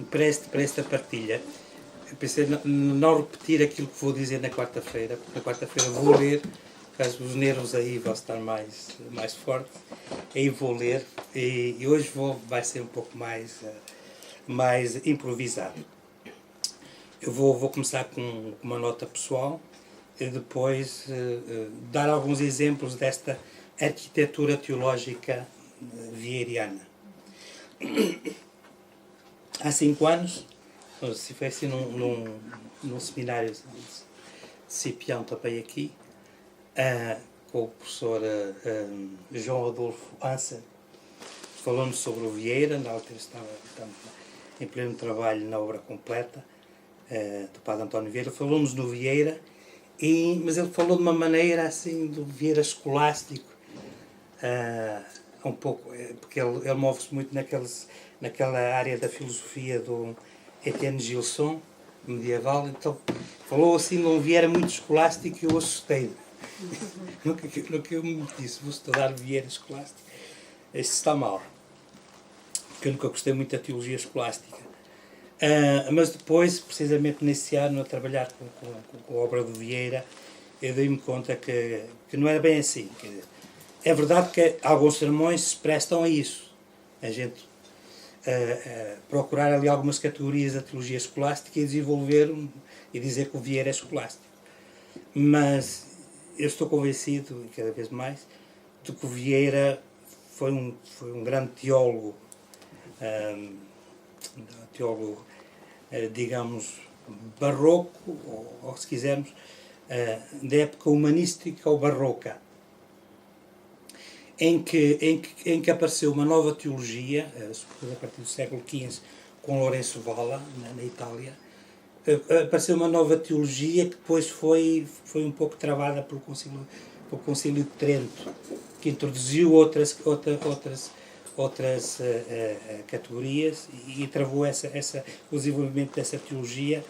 para esta partilha, eu pensei não repetir aquilo que vou dizer na quarta-feira, porque na quarta-feira vou ler, caso os nervos aí vão estar mais fortes, aí vou ler, e hoje vai ser um pouco mais improvisado. Eu vou começar com uma nota pessoal, e depois dar alguns exemplos desta arquitetura teológica vieiriana. Há 5 anos, se foi assim num seminário de Cipião também aqui, com o professor João Adolfo Anser, falando sobre o Vieira. Na altura estava em pleno trabalho na obra completa do Padre António Vieira. Falamos no Vieira, mas ele falou de uma maneira assim do Vieira escolástico, um pouco, porque ele move-se muito naquela área da filosofia do Etienne Gilson, medieval. Então falou assim de um Vieira muito escolástico, e eu assustei-me. No que eu me disse, vou estudar Vieira escolástico, isto está mal, porque eu nunca gostei muito da teologia escolástica. Mas depois, precisamente nesse ano, a trabalhar com a obra do Vieira, eu dei-me conta que não era bem assim. É verdade que alguns sermões se prestam a isso, a gente procurar ali algumas categorias da teologia escolástica e desenvolver e dizer que o Vieira é escolástico. Mas eu estou convencido, cada vez mais, de que o Vieira foi um grande teólogo, digamos, barroco, ou se quisermos, da época humanística ou barroca, em que apareceu uma nova teologia, sobretudo a partir do século XV, com Lourenço Valla, na Itália. Apareceu uma nova teologia que depois foi um pouco travada pelo Concílio de Trento, que introduziu outras categorias e travou o desenvolvimento dessa teologia,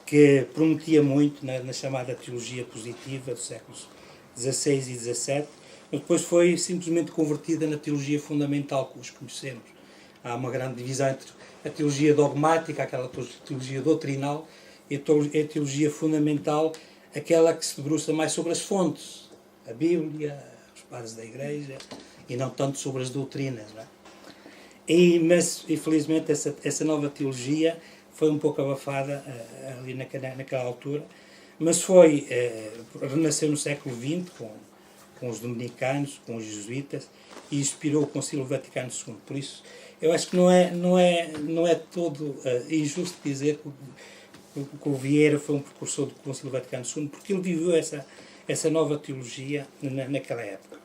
que prometia muito na chamada teologia positiva dos séculos XVI e XVII, mas depois foi simplesmente convertida na teologia fundamental que os conhecemos. Há uma grande divisão entre a teologia dogmática, aquela teologia doutrinal, e a teologia fundamental, aquela que se debruça mais sobre as fontes, a Bíblia, os padres da Igreja, e não tanto sobre as doutrinas. Não é? Mas, infelizmente, essa nova teologia foi um pouco abafada ali naquela altura, mas renasceu no século XX, com os dominicanos, com os jesuítas, e inspirou o Concílio Vaticano II. Por isso, eu acho que não é todo injusto dizer que o Vieira foi um precursor do Concílio Vaticano II, porque ele viveu essa nova teologia naquela época.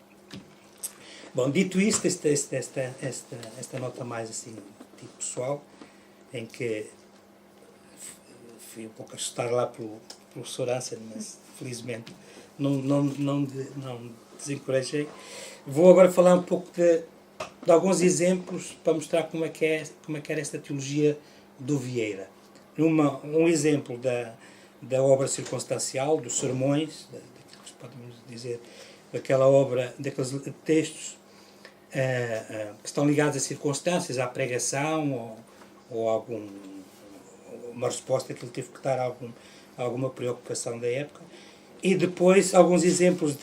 Bom, dito isto, esta nota mais assim, tipo pessoal, em que fui um pouco assustado lá pelo professor Anser, mas felizmente não desencorajei. Vou agora falar um pouco de alguns exemplos para mostrar como é que era esta teologia do Vieira. Um exemplo da obra circunstancial, dos sermões, daquilo que podemos dizer, daquela obra, daqueles textos que estão ligados a circunstâncias, à pregação ou uma resposta que ele teve que dar a alguma preocupação da época. E depois alguns exemplos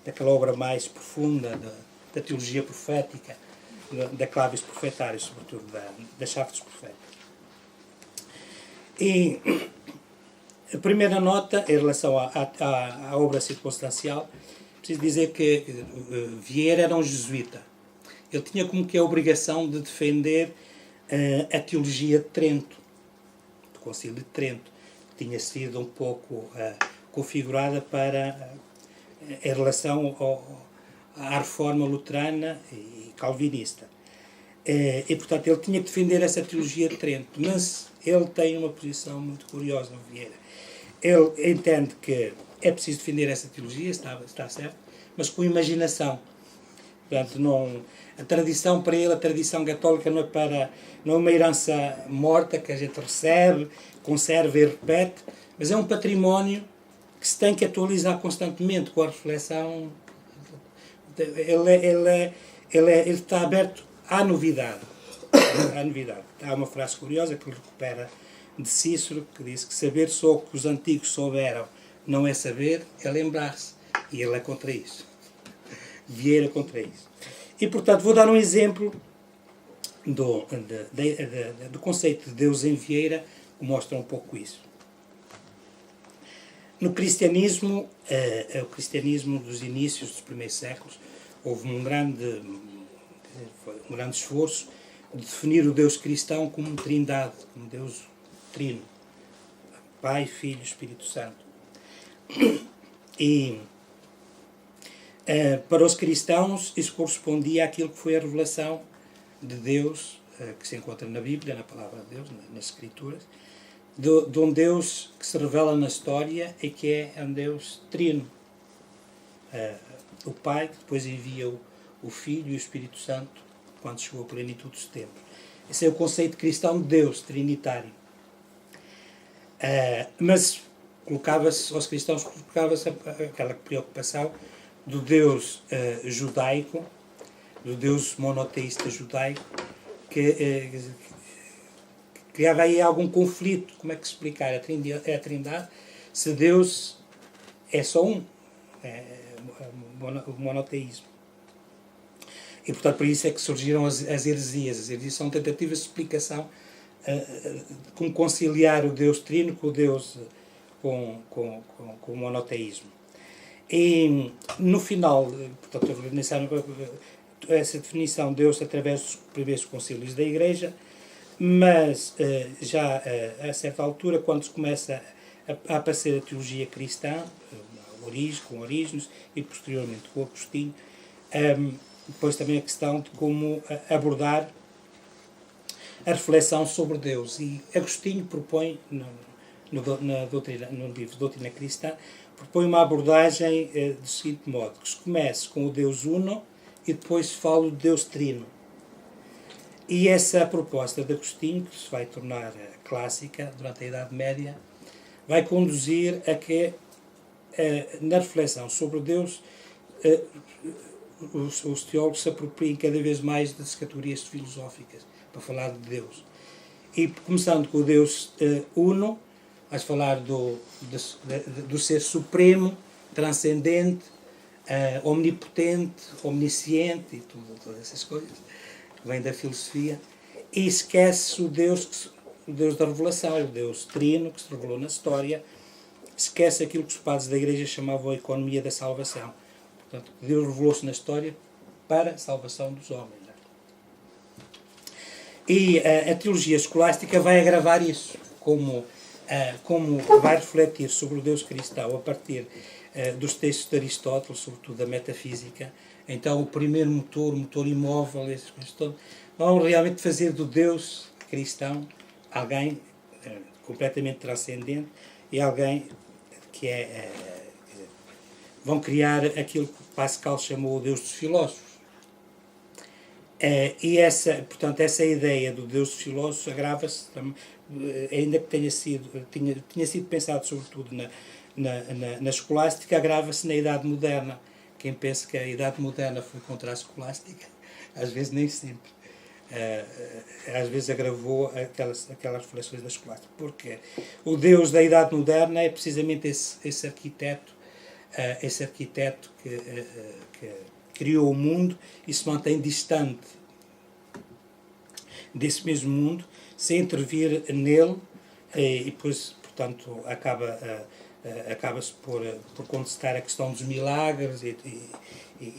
daquela obra mais profunda, da teologia profética, da clavis profetária, sobretudo da chave dos profetas. E a primeira nota, em relação à obra circunstancial, preciso dizer que Vieira era um jesuíta. Ele tinha como que a obrigação de defender a teologia de Trento, do Concílio de Trento, que tinha sido um pouco configurada em relação à reforma luterana e calvinista. E, portanto, ele tinha que defender essa teologia de Trento, mas ele tem uma posição muito curiosa, no Vieira. Ele entende que é preciso defender essa teologia, está certo, mas com imaginação. Portanto, a tradição para ele, a tradição católica não é uma herança morta que a gente recebe, conserva e repete, mas é um património que se tem que atualizar constantemente com a reflexão. Ele está aberto à novidade. à novidade. Há uma frase curiosa que ele recupera de Cícero, que diz que saber só o que os antigos souberam não é saber, é lembrar-se. E ele é contra isso. Vieira contra isso. E, portanto, vou dar um exemplo do conceito de Deus em Vieira, que mostra um pouco isso. No cristianismo, o cristianismo dos inícios dos primeiros séculos, houve um grande esforço de definir o Deus cristão como uma trindade, como Deus trino. Pai, Filho e Espírito Santo. E para os cristãos isso correspondia àquilo que foi a revelação de Deus, que se encontra na Bíblia, na Palavra de Deus, nas Escrituras, de um Deus que se revela na história e que é um Deus trino. O Pai, que depois envia o Filho e o Espírito Santo quando chegou a plenitude dos tempos. Esse é o conceito cristão de Deus, trinitário. Mas aos cristãos colocava-se aquela preocupação do Deus judaico, do Deus monoteísta judaico, que criava aí algum conflito. Como é que explicar a Trindade se Deus é só um? O monoteísmo. E, portanto, por isso é que surgiram as heresias. As heresias são tentativas de explicação de como conciliar o Deus trino com o Deus com o monoteísmo. E, no final, portanto, essa definição deu-se através dos primeiros concílios da Igreja, mas já a certa altura, quando se começa a aparecer a teologia cristã, com Orígenes e posteriormente com Agostinho, depois também a questão de como abordar a reflexão sobre Deus. E Agostinho propõe, no livro Doutrina Cristã, propõe uma abordagem do seguinte modo, que se comece com o Deus Uno e depois se fala do Deus Trino. E essa proposta de Agostinho, que se vai tornar clássica durante a Idade Média, vai conduzir a que, na reflexão sobre Deus, os teólogos se apropriem cada vez mais das categorias filosóficas para falar de Deus. E começando com o Deus Uno, vais falar do ser supremo, transcendente, omnipotente, omnisciente, e todas essas coisas que vêm da filosofia, e esquece o Deus da revelação, o Deus trino, que se revelou na história, esquece aquilo que os padres da Igreja chamavam a economia da salvação. Portanto, Deus revelou-se na história para a salvação dos homens. E a teologia escolástica vai agravar isso, como vai refletir sobre o Deus cristão a partir dos textos de Aristóteles, sobretudo da metafísica. Então, o primeiro motor imóvel, essas coisas todas, vão realmente fazer do Deus cristão alguém completamente transcendente e alguém que vão criar aquilo que Pascal chamou o Deus dos filósofos. E essa ideia do Deus dos filósofos agrava-se, ainda que tinha sido pensado sobretudo na escolástica, agrava-se na Idade Moderna. Quem pensa que a Idade Moderna foi contra a escolástica, às vezes nem sempre. Às vezes agravou aquelas reflexões da escolástica. Porque o Deus da Idade Moderna é precisamente esse arquiteto que criou o mundo e se mantém distante desse mesmo mundo, sem intervir nele, e depois, portanto, acaba-se por contestar a questão dos milagres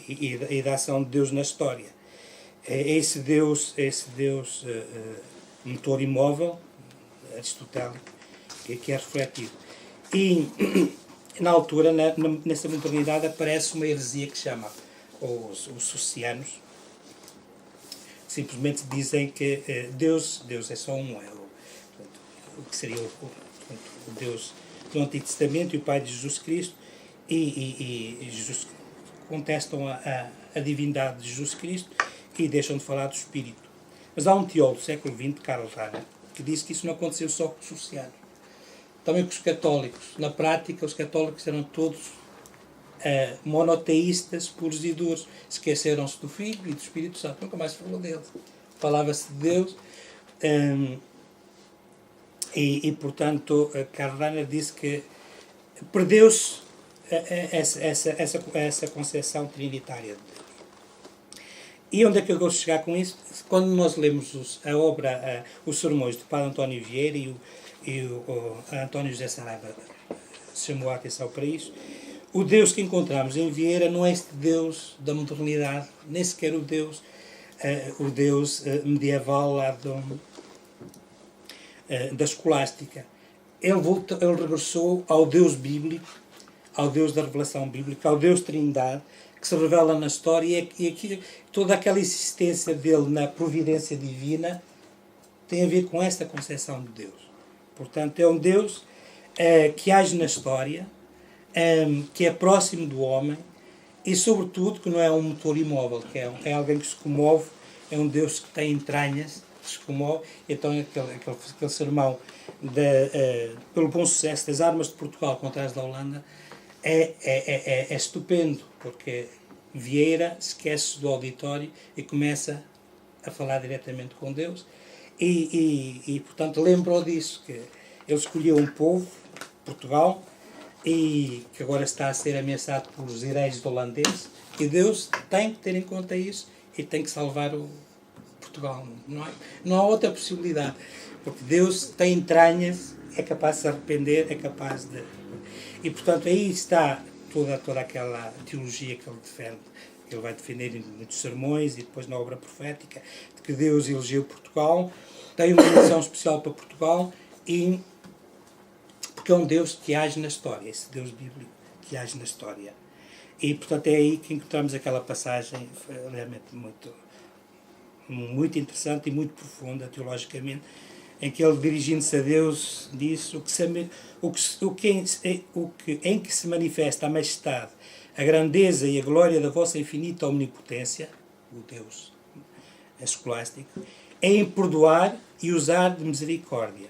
e da ação de Deus na história. Esse Deus motor imóvel, aristotélico, que é refletido. E, na altura, nessa modernidade, aparece uma heresia que se chama os socianos, simplesmente dizem que Deus é só um, o que seria o Deus do Antigo Testamento e o Pai de Jesus Cristo, e Jesus, contestam a divindade de Jesus Cristo e deixam de falar do Espírito. Mas há um teólogo do século XX, Karl Rahner, que disse que isso não aconteceu só com os socianos, também com os católicos. Na prática, os católicos eram todos monoteístas puros e duros. Esqueceram-se do Filho e do Espírito Santo, nunca mais falou deles. falava-se de Deus. Portanto, Karl Rahner disse que perdeu-se essa concepção trinitária de Deus. E onde é que eu gosto de chegar com isso? Quando nós lemos a obra, os sermões do Padre António Vieira e o António José Saraiva chamou a atenção para isso, o Deus que encontramos em Vieira não é este Deus da modernidade, nem sequer o Deus medieval lá da escolástica. Ele regressou ao Deus bíblico, ao Deus da revelação bíblica, ao Deus Trindade, que se revela na história, e aqui, toda aquela existência dele na providência divina tem a ver com esta concepção de Deus. Portanto, é um Deus que age na história, que é próximo do homem e, sobretudo, que não é um motor imóvel, que é alguém que se comove, é um Deus que tem entranhas, que se comove. Então, aquele sermão pelo bom sucesso das armas de Portugal contra as da Holanda é estupendo, porque Vieira esquece do auditório e começa a falar diretamente com Deus portanto, lembrou disso, que ele escolheu um povo, Portugal, e que agora está a ser ameaçado pelos hereges holandeses, e Deus tem que ter em conta isso e tem que salvar o Portugal. Não há outra possibilidade, porque Deus tem entranhas, é capaz de se arrepender, é capaz de... E, portanto, aí está toda aquela teologia que ele defende, que ele vai defender em muitos sermões e depois na obra profética, de que Deus elegeu Portugal, tem uma missão especial para Portugal, porque é um Deus que age na história, esse Deus bíblico que age na história. E, portanto, é aí que encontramos aquela passagem realmente muito interessante e muito profunda, teologicamente, em que ele, dirigindo-se a Deus, disse em que se manifesta a majestade, a grandeza e a glória da vossa infinita omnipotência, o Deus escolástico, é em perdoar e usar de misericórdia.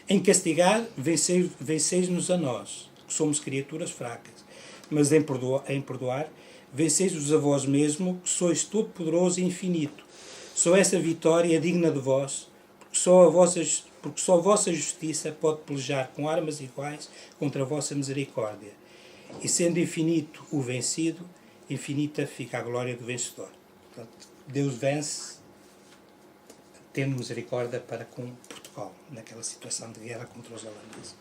Em castigar, venceis-nos a nós, que somos criaturas fracas, mas em perdoar, venceis-vos a vós mesmo, que sois todo-poderoso e infinito. Só essa vitória é digna de vós, porque só a vossa justiça pode pelejar com armas iguais contra a vossa misericórdia. E sendo infinito o vencido, infinita fica a glória do vencedor. Portanto, Deus vence, tendo misericórdia para com Portugal, naquela situação de guerra contra os holandeses.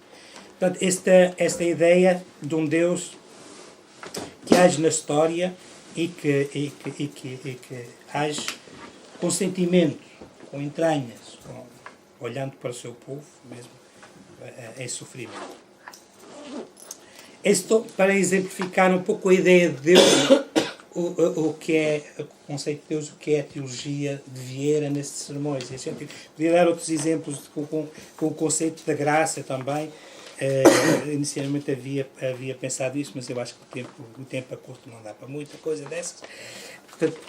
Portanto, esta ideia de um Deus que age na história e que age com sentimento, com entranhas, olhando para o seu povo, mesmo em sofrimento. Isto para exemplificar um pouco a ideia de Deus, o que é o conceito de Deus, o que é a teologia de Vieira nestes sermões. E a gente podia dar outros exemplos com o conceito da graça também. Inicialmente havia pensado isso, mas eu acho que o tempo é curto, não dá para muita coisa dessas. Portanto,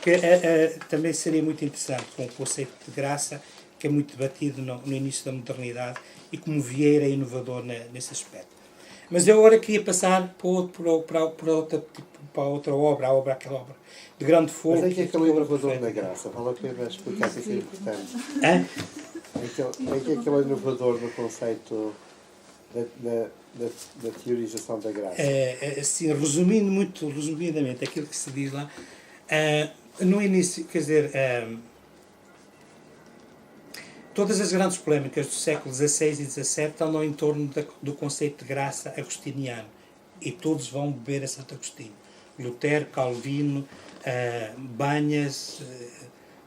também seria muito interessante com o conceito de graça, que é muito debatido no início da modernidade, e como Vieira é inovador nesse aspecto. Mas eu agora queria passar para outra obra, aquela obra de grande fogo. Mas é que é aquele inovador na graça? Vale a pena explicar o que é importante. É que é aquele inovador no conceito da teorização da graça. Assim, resumindo muito resumidamente aquilo que se diz lá, no início, quer dizer, todas as grandes polémicas do século XVI e XVII estão em torno do conceito de graça agostiniano, e todos vão beber a Santo Agostinho. Lutero, Calvino, Banhas,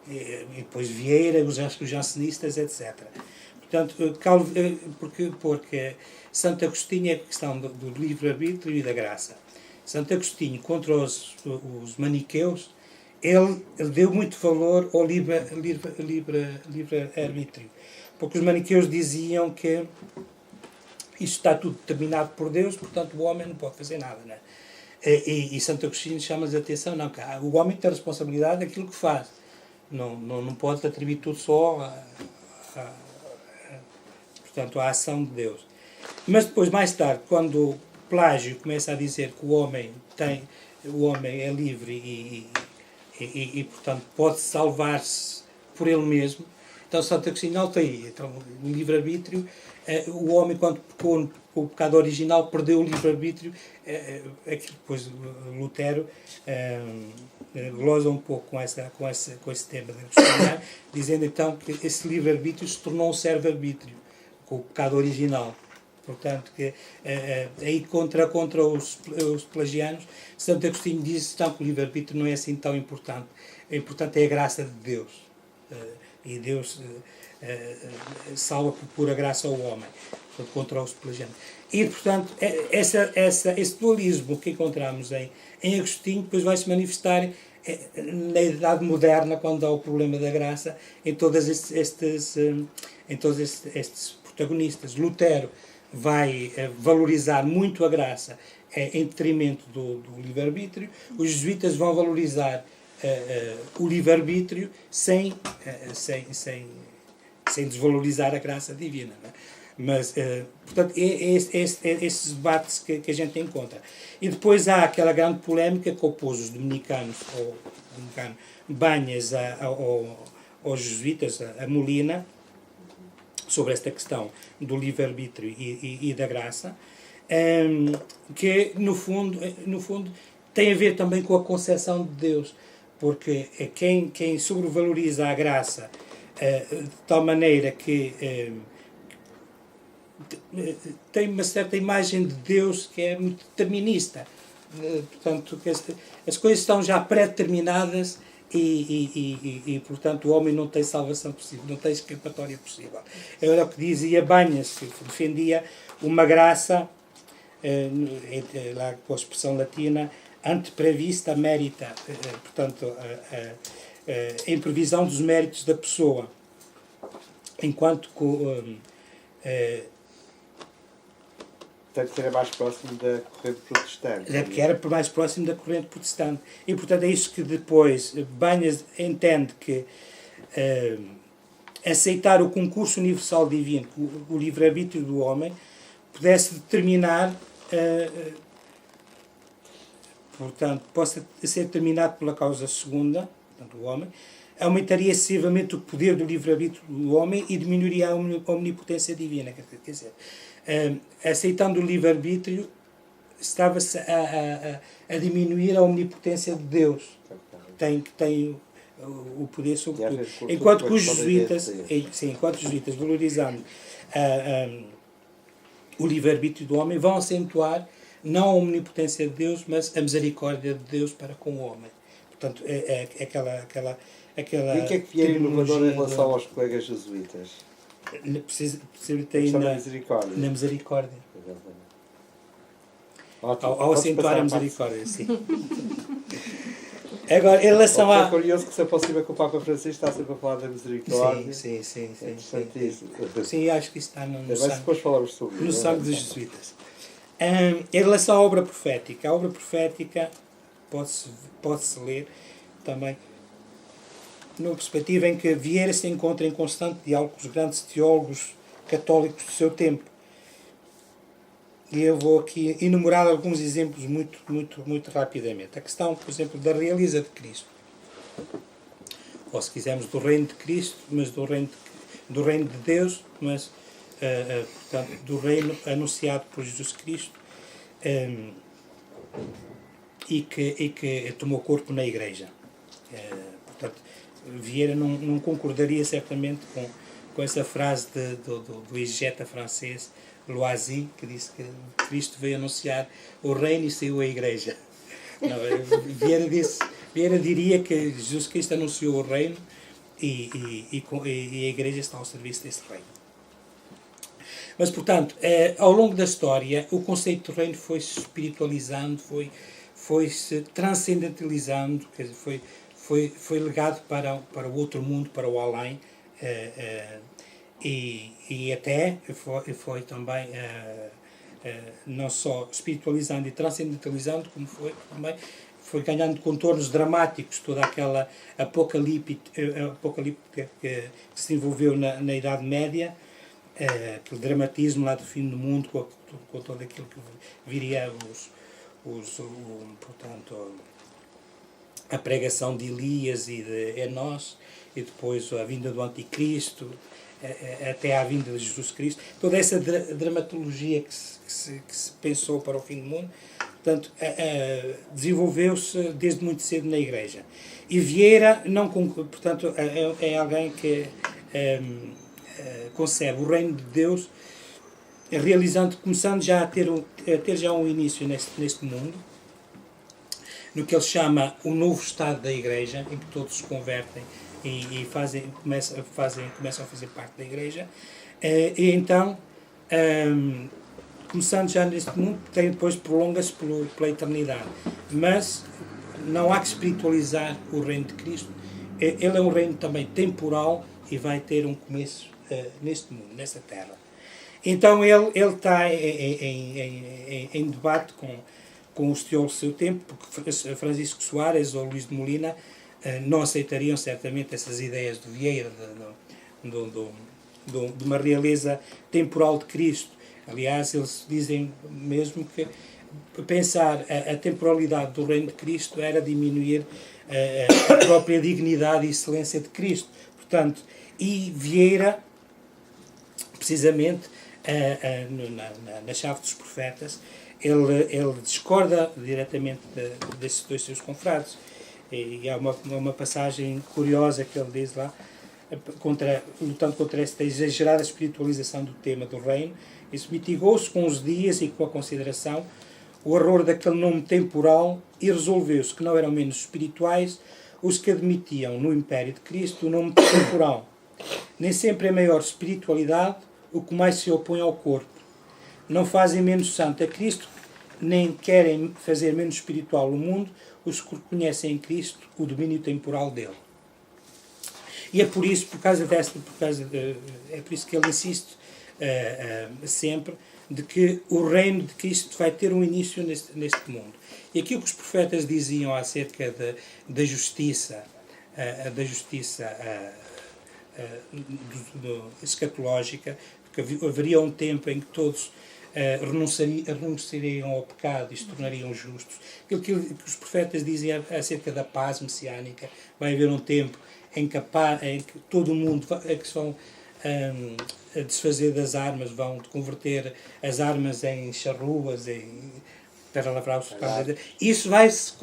e depois Vieira, os jansenistas, etc. Portanto, porque Santo Agostinho é a questão do livre-arbítrio e da graça. Santo Agostinho, contra os maniqueus, ele deu muito valor ao livre-arbítrio, porque os maniqueus diziam que isto está tudo determinado por Deus, portanto o homem não pode fazer nada, não é? E Santo Agostinho chama-lhes a atenção, não, que o homem tem a responsabilidade daquilo que faz, não pode atribuir tudo só portanto, à ação de Deus. Mas depois, mais tarde, quando Plágio começa a dizer que o homem é livre e portanto, pode salvar-se por ele mesmo. Então Santo Agostinho nota aí, então, o livre-arbítrio, o homem quando pecou o pecado original perdeu o livre-arbítrio, depois Lutero glosa um pouco com esse tema de Agostinho, dizendo então que esse livre-arbítrio se tornou um servo-arbítrio com o pecado original. Portanto, que aí contra os pelagianos, Santo Agostinho diz então, que o livre-arbítrio não é assim tão importante. O importante é a graça de Deus. E Deus salva por pura graça ao homem, contra os pelagianos. E, portanto, esse dualismo que encontramos em Agostinho depois vai se manifestar na Idade Moderna, quando há o problema da graça, em todos estes protagonistas. Lutero vai valorizar muito a graça em detrimento do livre-arbítrio. Os jesuítas vão valorizar o livre-arbítrio sem desvalorizar a graça divina. Não é? Mas, portanto, esses debates que a gente encontra. E depois há aquela grande polémica que opôs os dominicanos, Banhas aos jesuítas, a Molina, sobre esta questão do livre-arbítrio e da graça, que, no fundo, tem a ver também com a concepção de Deus, porque quem sobrevaloriza a graça de tal maneira que tem uma certa imagem de Deus que é muito determinista. Portanto, que as coisas estão já pré-determinadas e, portanto, o homem não tem salvação possível, não tem escapatória possível. Era o que dizia Banhas, que defendia uma graça, lá com a expressão latina, ante prevista merita, portanto, em previsão dos méritos da pessoa, enquanto tem que ser mais próximo da corrente protestante. Que era mais próximo da corrente protestante. E, portanto, é isso que depois Banhas entende que aceitar o concurso universal divino, o livre-arbítrio do homem, pudesse determinar, portanto, possa ser determinado pela causa segunda, portanto, o homem, aumentaria excessivamente o poder do livre-arbítrio do homem e diminuiria a omnipotência divina. Quer dizer, aceitando o livre-arbítrio, estava-se a diminuir a omnipotência de Deus, que tem o poder sobre tudo. Enquanto que os jesuítas, valorizando o livre-arbítrio do homem, vão acentuar não a omnipotência de Deus, mas a misericórdia de Deus para com o homem. Portanto, aquela E o que é que é inovador em relação aos colegas jesuítas? Na misericórdia. Ótimo. Ao acentuar a misericórdia, sim. Agora, em relação É curioso que se aproxima com o Papa Francisco, está sempre a falar da misericórdia. Sim. Isso. Sim, acho que isso está no sangue. Depois falamos sobre no sangue dos jesuítas. Em relação à obra profética, a obra profética pode-se ler também numa perspectiva em que Vieira se encontra em constante diálogo com os grandes teólogos católicos do seu tempo. E eu vou aqui enumerar alguns exemplos muito rapidamente. A questão, por exemplo, da realeza de Cristo. Ou, se quisermos, do reino de Cristo, mas do reino de Deus, mas, portanto, do reino anunciado por Jesus Cristo e que tomou corpo na Igreja. Portanto, Vieira não concordaria certamente com essa frase do exegeta francês Loisy, que disse que Cristo veio anunciar o reino e saiu a Igreja. Não, Vieira diria que Jesus Cristo anunciou o reino e a Igreja está ao serviço desse reino. Mas, portanto, ao longo da história, o conceito do reino foi se espiritualizando, foi se transcendentalizando, quer dizer, foi legado para o outro mundo, para o além, e até foi também não só espiritualizando e transcendentalizando, como foi ganhando contornos dramáticos, toda aquela apocalíptica que se desenvolveu na Idade Média, aquele dramatismo lá do fim do mundo, com todo aquilo que viria portanto, a pregação de Elias e de Enós, e depois a vinda do Anticristo, até à vinda de Jesus Cristo, toda essa dramatologia que se pensou para o fim do mundo, portanto, desenvolveu-se desde muito cedo na Igreja. E Vieira, portanto, é alguém que concebe o reino de Deus, começando já a ter já um início neste mundo, no que ele chama o novo estado da Igreja, em que todos se convertem e começam a fazer parte da Igreja. E então, começando já neste mundo, depois prolonga-se pela eternidade. Mas não há que espiritualizar o reino de Cristo. Ele é um reino também temporal e vai ter um começo neste mundo, nessa terra. Então ele está em debate com os teólogos do seu tempo, porque Francisco Soares ou Luís de Molina não aceitariam certamente essas ideias de Vieira, de uma realeza temporal de Cristo. Aliás, eles dizem mesmo que pensar a temporalidade do reino de Cristo era diminuir a própria dignidade e excelência de Cristo. Portanto, e Vieira, precisamente, na Chave dos Profetas, ele discorda diretamente desses dois seus confrades. E há uma passagem curiosa que ele diz lá, lutando contra esta exagerada espiritualização do tema do reino. Isso mitigou-se com os dias e com a consideração o horror daquele nome temporal, e resolveu-se que não eram menos espirituais os que admitiam no Império de Cristo o nome temporal. Nem sempre é maior espiritualidade o que mais se opõe ao corpo. Não fazem menos santo a Cristo, nem querem fazer menos espiritual o mundo os que reconhecem em Cristo o domínio temporal dele. E é por isso, é por isso que ele insiste sempre de que o reino de Cristo vai ter um início neste mundo. E aquilo que os profetas diziam acerca da justiça, escatológica, que haveria um tempo em que todos renunciariam ao pecado e se tornariam justos. Aquilo que os profetas dizem acerca da paz messiânica, vai haver um tempo em que todo o mundo que se vão a desfazer das armas, vão converter as armas em charruas, para lavrar os pecados. Isso vai se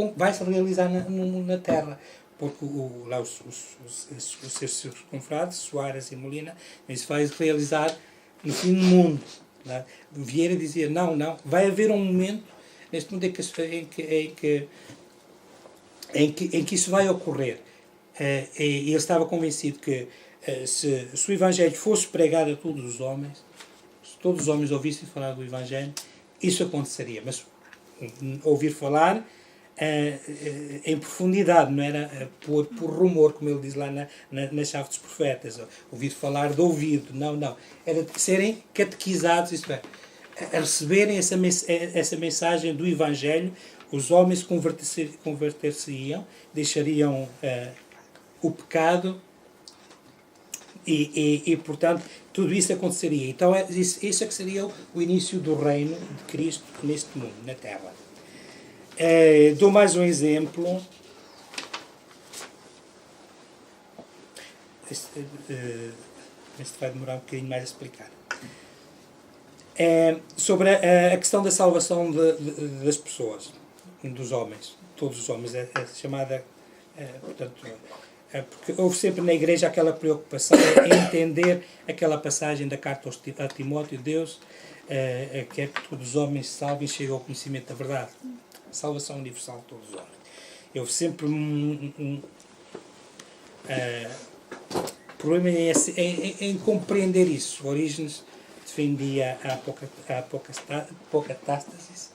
realizar na Terra, porque os seus confrades, Soares e Molina, isso vai se realizar no fim do mundo. Não é? Vieira dizia, não, vai haver um momento neste mundo em que isso vai ocorrer. E ele estava convencido que se o Evangelho fosse pregado a todos os homens, se todos os homens ouvissem falar do Evangelho, isso aconteceria. Mas ouvir falar em profundidade, não era por rumor, como ele diz lá na Chave dos Profetas, ouvir falar de ouvido, não. Era de serem catequizados, isto é, a receberem essa mensagem do Evangelho. Os homens converter-se-iam, deixariam o pecado e, portanto, tudo isso aconteceria. Então, isso é que seria o início do reino de Cristo neste mundo, na Terra. Dou mais um exemplo. Este vai demorar um bocadinho mais a explicar. Sobre a questão da salvação das pessoas, dos homens, todos os homens, é chamada, portanto, porque houve sempre na Igreja aquela preocupação em entender aquela passagem da carta a Timóteo, Deus quer que todos os homens se salvem e cheguem ao conhecimento da verdade. Salvação universal de todos os homens. Houve sempre problema em compreender isso. Orígenes defendia a apocatástasis,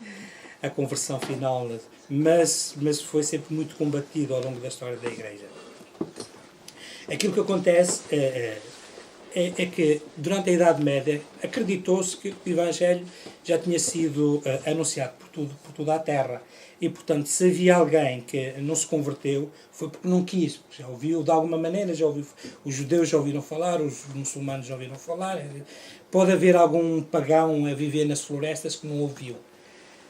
a conversão final, mas foi sempre muito combatido ao longo da história da Igreja. Aquilo que acontece é que durante a Idade Média acreditou-se que o Evangelho já tinha sido anunciado por toda a Terra. E, portanto, se havia alguém que não se converteu, foi porque não quis, porque já ouviu de alguma maneira, os judeus já ouviram falar, os muçulmanos já ouviram falar. Pode haver algum pagão a viver nas florestas que não ouviu.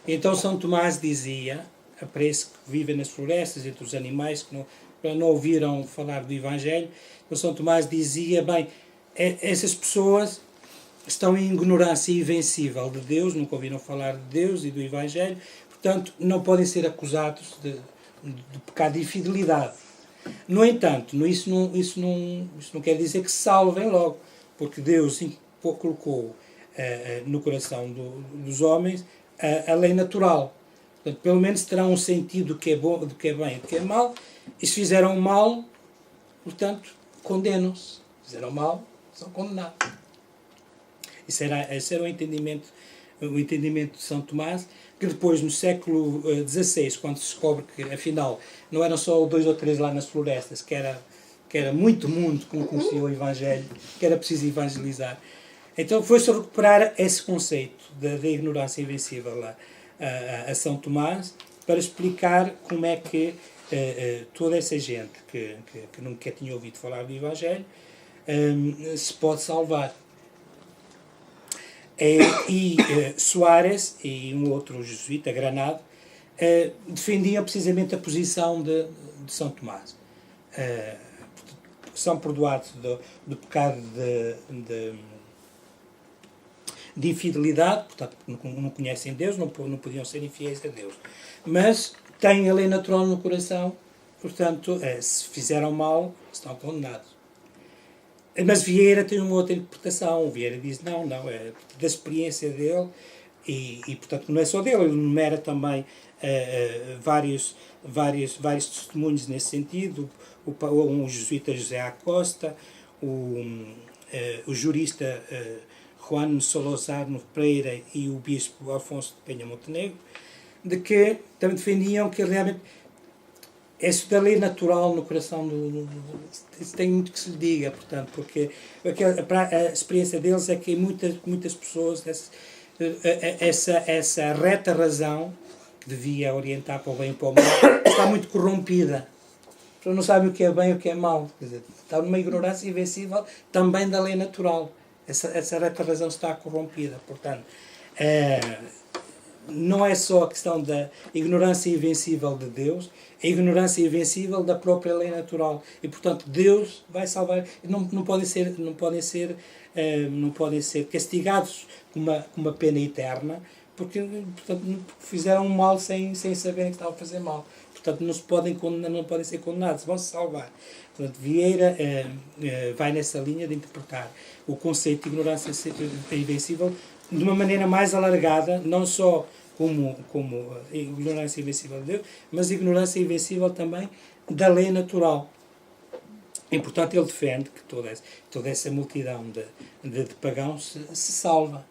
Então São Tomás dizia, para esse que vivem nas florestas, entre os animais, que não ouviram falar do Evangelho. Então São Tomás dizia, bem, essas pessoas estão em ignorância invencível de Deus, nunca ouviram falar de Deus e do Evangelho, portanto, não podem ser acusados de pecado de infidelidade. No entanto, isso não quer dizer que se salvem logo, porque Deus colocou no coração dos homens a lei natural. Portanto, pelo menos terão um sentido do que é bom, do que é bem e do que é mal, e se fizeram mal, portanto, condenam-se. Se fizeram mal, são condenados. Esse era o entendimento de São Tomás, que depois, no século XVI, quando se descobre que, afinal, não eram só 2 ou 3 lá nas florestas, que era muito mundo que não conhecia o Evangelho, que era preciso evangelizar. Então foi-se recuperar esse conceito da ignorância invencível lá a São Tomás, para explicar como é que toda essa gente que nunca tinha ouvido falar do Evangelho se pode salvar. Soares e um outro jesuíta, Granado, defendiam precisamente a posição de São Tomás. São perdoados do pecado de infidelidade, portanto não conhecem Deus, não podiam ser infiéis a Deus, mas têm a lei natural no coração, portanto se fizeram mal estão condenados. Mas Vieira tem uma outra interpretação. Vieira diz não, é da experiência dele e portanto não é só dele, ele enumera também vários testemunhos nesse sentido. Um jesuíta José Acosta, o jurista Juan Solórzano Pereira e o bispo Afonso de Penha Montenegro, de que também defendiam que realmente isso da lei natural no coração isso tem muito que se lhe diga, portanto, porque a experiência deles é que muitas pessoas essa reta razão que devia orientar para o bem e para o mal está muito corrompida. Não sabem o que é bem e o que é mal. Quer dizer, está numa ignorância invencível também da lei natural. Essa reta razão está corrompida. Portanto, não é só a questão da ignorância invencível de Deus, a ignorância invencível da própria lei natural. E, portanto, Deus vai salvar. Não podem ser castigados com uma pena eterna, porque fizeram mal sem saberem que estavam a fazer mal. Portanto, não podem ser condenados, vão se salvar. Portanto, Vieira vai nessa linha de interpretar o conceito de ignorância invencível de uma maneira mais alargada, não só como a ignorância invencível de Deus, mas a ignorância invencível também da lei natural. E, portanto, ele defende que toda essa multidão de pagãos se salva.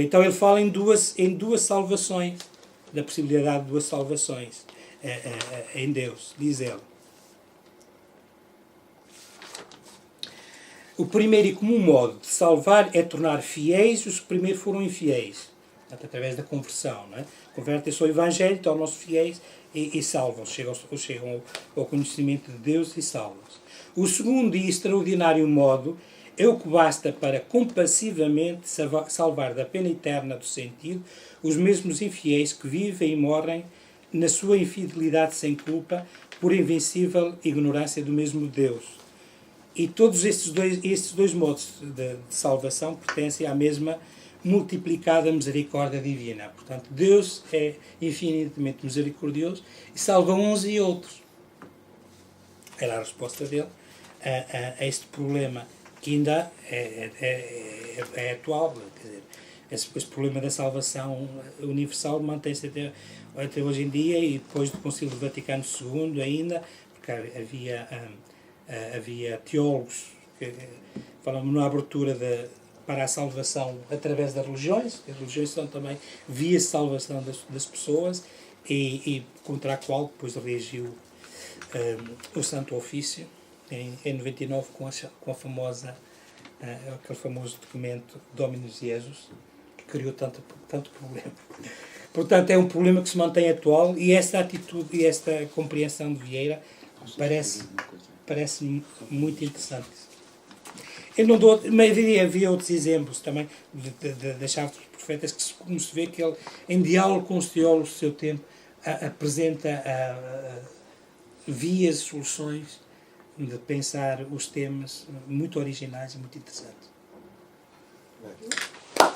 Então ele fala em duas salvações, da possibilidade de 2 salvações em Deus, diz ele. O primeiro e comum modo de salvar é tornar fiéis os que primeiro foram infiéis, através da conversão. Não é? Convertem-se ao Evangelho, tornam-se fiéis e salvam-se, chegam ao conhecimento de Deus e salvam-se. O segundo e extraordinário modo é o que basta para compassivamente salvar da pena eterna do sentido os mesmos infiéis que vivem e morrem na sua infidelidade sem culpa por invencível ignorância do mesmo Deus. E todos estes dois modos de salvação pertencem à mesma multiplicada misericórdia divina. Portanto, Deus é infinitamente misericordioso e salva uns e outros. Era a resposta dele a este problema que ainda é atual. Quer dizer, esse problema da salvação universal mantém-se até hoje em dia, e depois do Concílio do Vaticano II ainda, porque havia teólogos que falavam na abertura para a salvação através das religiões. As religiões são também via salvação das pessoas, e contra a qual depois reagiu o Santo Ofício em 99 com aquele famoso documento Dominus Jesus, que criou tanto problema. Portanto, é um problema que se mantém atual, e esta atitude e esta compreensão de Vieira parece muito interessante. Eu não dou, mas havia outros exemplos também das chaves dos profetas, como se vê que ele, em diálogo com os teólogos do seu tempo, apresenta vias, soluções de pensar os temas muito originais e muito interessantes. Bem.